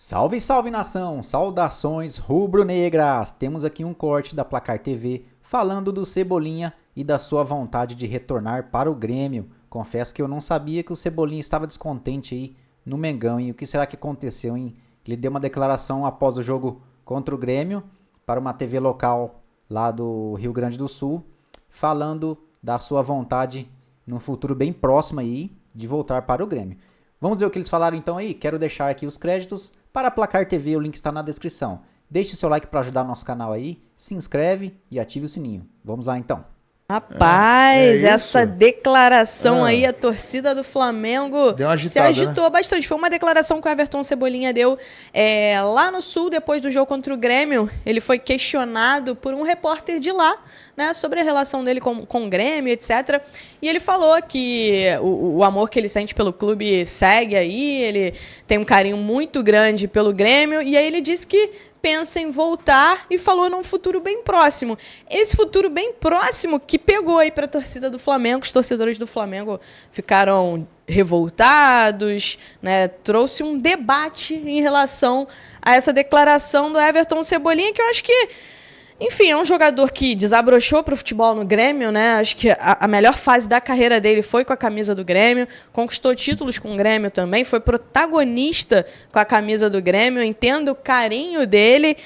Salve, salve nação! Saudações rubro-negras! Temos aqui um corte da Placar TV falando do Cebolinha e da sua vontade de retornar para o Grêmio. Confesso que eu não sabia que o Cebolinha estava descontente aí no Mengão, hein? O que será que aconteceu, hein? Ele deu uma declaração após o jogo contra o Grêmio para uma TV local lá do Rio Grande do Sul, falando da sua vontade num futuro bem próximo aí de voltar para o Grêmio. Vamos ver o que eles falaram então aí? Quero deixar aqui os créditos para a Placar TV, o link está na descrição. Deixe seu like para ajudar o nosso canal aí, se inscreve e ative o sininho. Vamos lá então. Rapaz, essa declaração aí, a torcida do Flamengo deu uma agitada, se agitou bastante. Foi uma declaração que o Everton Cebolinha deu lá no Sul, depois do jogo contra o Grêmio. Ele foi questionado por um repórter de lá, né, sobre a relação dele com o Grêmio, etc. E ele falou que o amor que ele sente pelo clube segue aí, ele tem um carinho muito grande pelo Grêmio, e aí ele disse que pensa em voltar e falou num futuro bem próximo. Esse futuro bem próximo que pegou aí para a torcida do Flamengo, os torcedores do Flamengo ficaram revoltados, né? Trouxe um debate em relação a essa declaração do Everton Cebolinha, que eu acho que, enfim, é um jogador que desabrochou para o futebol no Grêmio, né? Acho que a melhor fase da carreira dele foi com a camisa do Grêmio, conquistou títulos com o Grêmio também, foi protagonista com a camisa do Grêmio, eu entendo o carinho dele.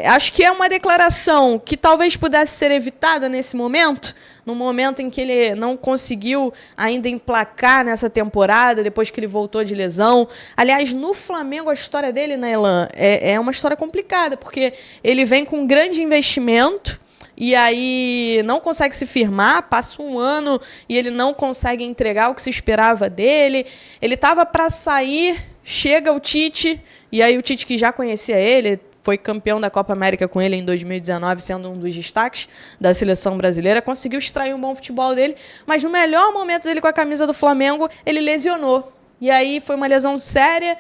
Acho que é uma declaração que talvez pudesse ser evitada nesse momento, no momento em que ele não conseguiu ainda emplacar nessa temporada, depois que ele voltou de lesão. Aliás, no Flamengo, a história dele, né, Elan, é uma história complicada, porque ele vem com um grande investimento e aí não consegue se firmar, passa um ano e ele não consegue entregar o que se esperava dele. Ele estava para sair, chega o Tite, e aí o Tite, que já conhecia ele, foi campeão da Copa América com ele em 2019, sendo um dos destaques da seleção brasileira, conseguiu extrair um bom futebol dele, mas no melhor momento dele com a camisa do Flamengo, ele lesionou. E aí foi uma lesão séria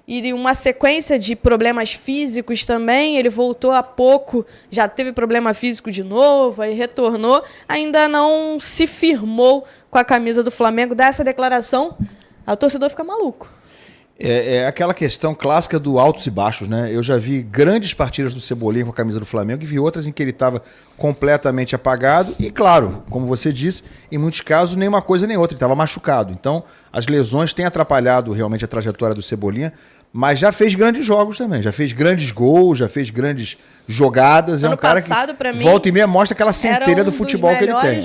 e uma sequência de problemas físicos também. Ele voltou há pouco, já teve problema físico de novo, aí retornou, ainda não se firmou com a camisa do Flamengo. Dá essa declaração, o torcedor fica maluco. É aquela questão clássica do altos e baixos, né? Eu já vi grandes partidas do Cebolinha com a camisa do Flamengo e vi outras em que ele estava completamente apagado e, claro, como você disse, em muitos casos nem uma coisa nem outra, ele estava machucado. Então, as lesões têm atrapalhado realmente a trajetória do Cebolinha, mas já fez grandes jogos também, já fez grandes gols, já fez grandes jogadas. É um cara que volta e meia mostra aquela centelha do futebol que ele tem.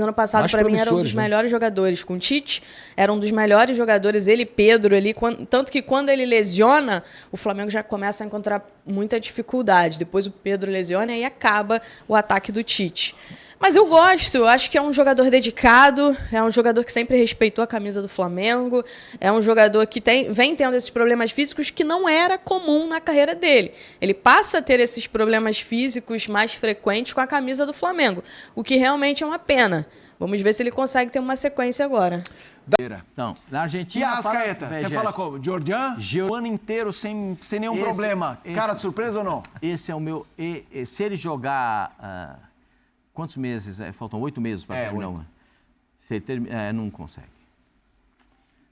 Ano passado, para mim, era um dos melhores jogadores. Com o Tite, era um dos melhores jogadores. Ele e Pedro ali, tanto que quando ele lesiona, o Flamengo já começa a encontrar muita dificuldade. Depois o Pedro lesiona e aí acaba o ataque do Tite. Mas eu gosto, acho que é um jogador dedicado, é um jogador que sempre respeitou a camisa do Flamengo, é um jogador que vem tendo esses problemas físicos que não era comum na carreira dele. Ele passa a ter esses problemas físicos mais frequentes com a camisa do Flamengo, o que realmente é uma pena. Vamos ver se ele consegue ter uma sequência agora. Então, na Argentina... E a Arrascaeta? Você fala como? Jordan? O ano inteiro sem nenhum problema. Cara de surpresa ou não? Esse é o meu... Se ele jogar... Quantos meses? Faltam 8 meses para terminar. Não consegue.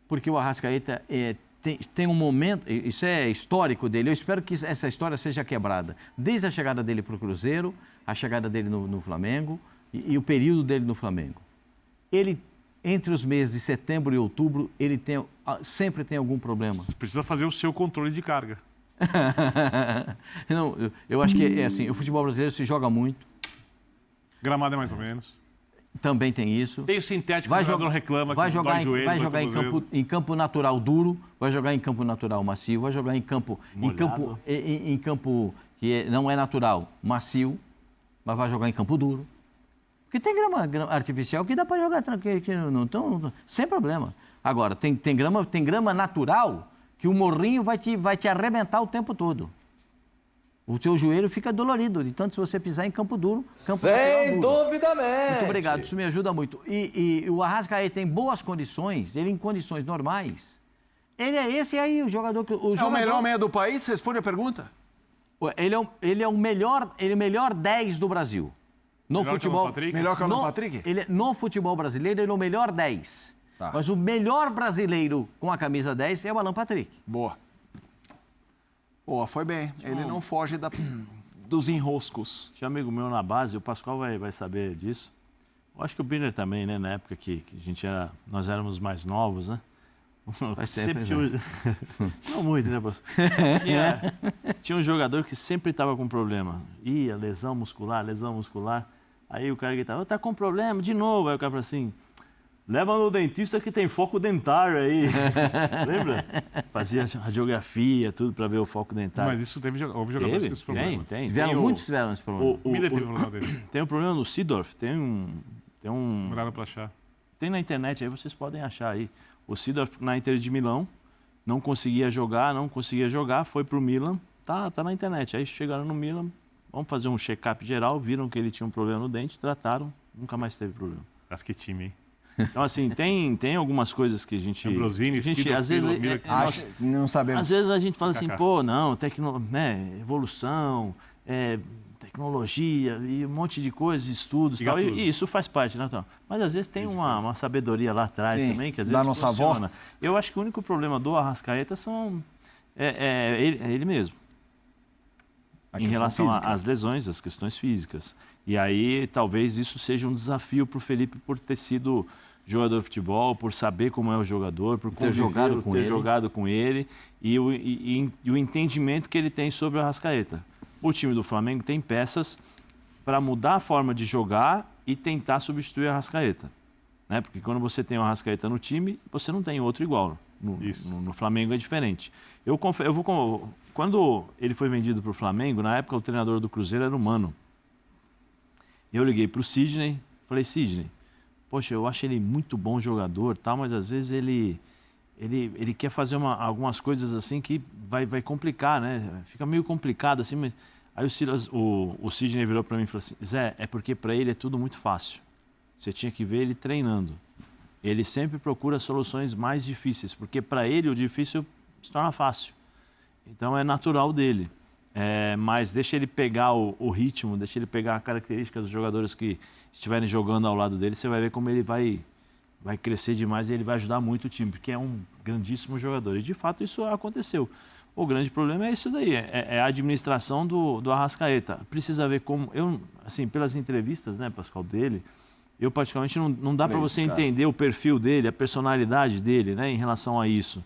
Porque o Arrascaeta tem um momento, isso é histórico dele, eu espero que essa história seja quebrada. Desde a chegada dele para o Cruzeiro, a chegada dele no Flamengo e o período dele no Flamengo. Ele, entre os meses de setembro e outubro, ele sempre tem algum problema. Você precisa fazer o seu controle de carga. Não, eu acho que é assim, o futebol brasileiro se joga muito. Gramado é mais ou menos. Também tem isso. Tem o sintético, o jogador reclama que dói joelho, vai jogar em campo natural duro, vai jogar em campo natural macio, vai jogar em campo que não é natural, macio, mas vai jogar em campo duro. Porque tem grama artificial que dá para jogar tranquilo, sem problema. Agora, tem grama natural que o morrinho vai te arrebentar o tempo todo. O seu joelho fica dolorido, de tanto se você pisar em campo duro. Sem duvidamente. Muito obrigado, isso me ajuda muito. E o Arrascaeta tem boas condições, ele em condições normais. Ele é esse aí, o jogador que... É o melhor meia do país? Responde a pergunta. Ele é o melhor 10 do Brasil. No futebol. Melhor que o Alan Patrick? No futebol brasileiro, ele é o melhor 10. Tá. Mas o melhor brasileiro com a camisa 10 é o Alan Patrick. Boa. Boa, foi bem. Ele não foge dos enroscos. Tinha um amigo meu na base, o Pascoal vai saber disso. Eu acho que o Birner também, né? Na época que a gente nós éramos mais novos, né? Sempre tinha... Não muito, né, Pascoal? Tinha um jogador que sempre estava com problema. Ia, lesão muscular. Aí o cara gritava, tá com problema de novo. Aí o cara falou assim, leva no dentista que tem foco dentário aí. Lembra? Fazia radiografia, tudo para ver o foco dentário. Mas isso houve jogadores com esses problemas. Muitos tiveram esse problema. O Miller teve um problema dele. Tem um problema no Seedorf, tem um... Demoraram para achar. Tem na internet, aí vocês podem achar aí. O Seedorf na Inter de Milão, não conseguia jogar, foi pro Milan, tá na internet. Aí chegaram no Milan, vamos fazer um check-up geral, viram que ele tinha um problema no dente, trataram, nunca mais teve problema. Mas que time, hein? Então, assim, tem algumas coisas que a gente... Ambrosini, Seedorf, às vezes, Não sabemos. às vezes a gente fala assim, pô, não, evolução, tecnologia e um monte de coisas, estudos e tal, e isso faz parte, né, então? Mas às vezes tem uma sabedoria lá atrás também, que às vezes nossa funciona. avó. Eu acho que o único problema do Arrascaeta é ele mesmo. Em relação às lesões, às questões físicas. E aí, talvez isso seja um desafio para o Felipe por ter sido jogador de futebol, por saber como é o jogador, por ter jogado com ele e o entendimento que ele tem sobre o Arrascaeta. O time do Flamengo tem peças para mudar a forma de jogar e tentar substituir a Arrascaeta. Né? Porque quando você tem o Arrascaeta no time, você não tem outro igual. No Flamengo é diferente. Quando ele foi vendido para o Flamengo, na época o treinador do Cruzeiro era o Mano. Eu liguei para o Sidney, falei, Sidney, poxa, eu acho ele muito bom jogador, tal, mas às vezes ele quer fazer algumas coisas assim que vai complicar, né? Fica meio complicado assim, mas... Aí o Sidney virou para mim e falou assim, Zé, é porque para ele é tudo muito fácil. Você tinha que ver ele treinando. Ele sempre procura soluções mais difíceis, porque para ele o difícil se torna fácil. Então é natural dele. Mas deixa ele pegar o ritmo, deixa ele pegar a característica dos jogadores que estiverem jogando ao lado dele, você vai ver como ele vai crescer demais e ele vai ajudar muito o time, porque é um grandíssimo jogador. E de fato isso aconteceu. O grande problema é isso daí, é a administração do Arrascaeta. Precisa ver como... assim, pelas entrevistas, né, Pascoal, dele, eu particularmente não dá para você entender o perfil dele, a personalidade dele, né, em relação a isso.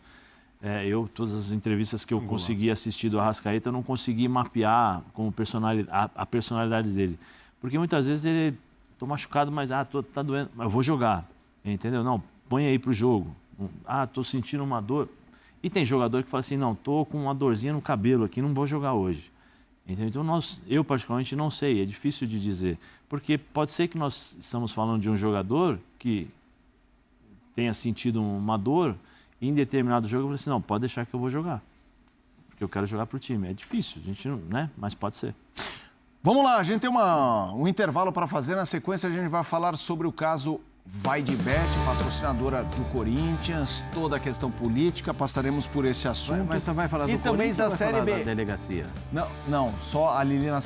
Todas as entrevistas que eu consegui assistir do Arrascaeta, eu não consegui mapear como a personalidade dele. Porque muitas vezes ele... Tô machucado, mas tá doendo, eu vou jogar. Entendeu? Não, põe aí pro jogo. Tô sentindo uma dor. E tem jogador que fala assim, não, tô com uma dorzinha no cabelo aqui, não vou jogar hoje. Entendeu? Então eu particularmente não sei, é difícil de dizer. Porque pode ser que nós estamos falando de um jogador que tenha sentido uma dor e em determinado jogo eu falei assim, não, pode deixar que eu vou jogar. Porque eu quero jogar pro time. É difícil, a gente não, né? Mas pode ser. Vamos lá, a gente tem um intervalo para fazer. Na sequência a gente vai falar sobre o caso VaideBet, patrocinadora do Corinthians, toda a questão política, passaremos por esse assunto. Mas só vai falar do e também Corinthians da ou vai Série falar B. da delegacia? Não, só a Liliana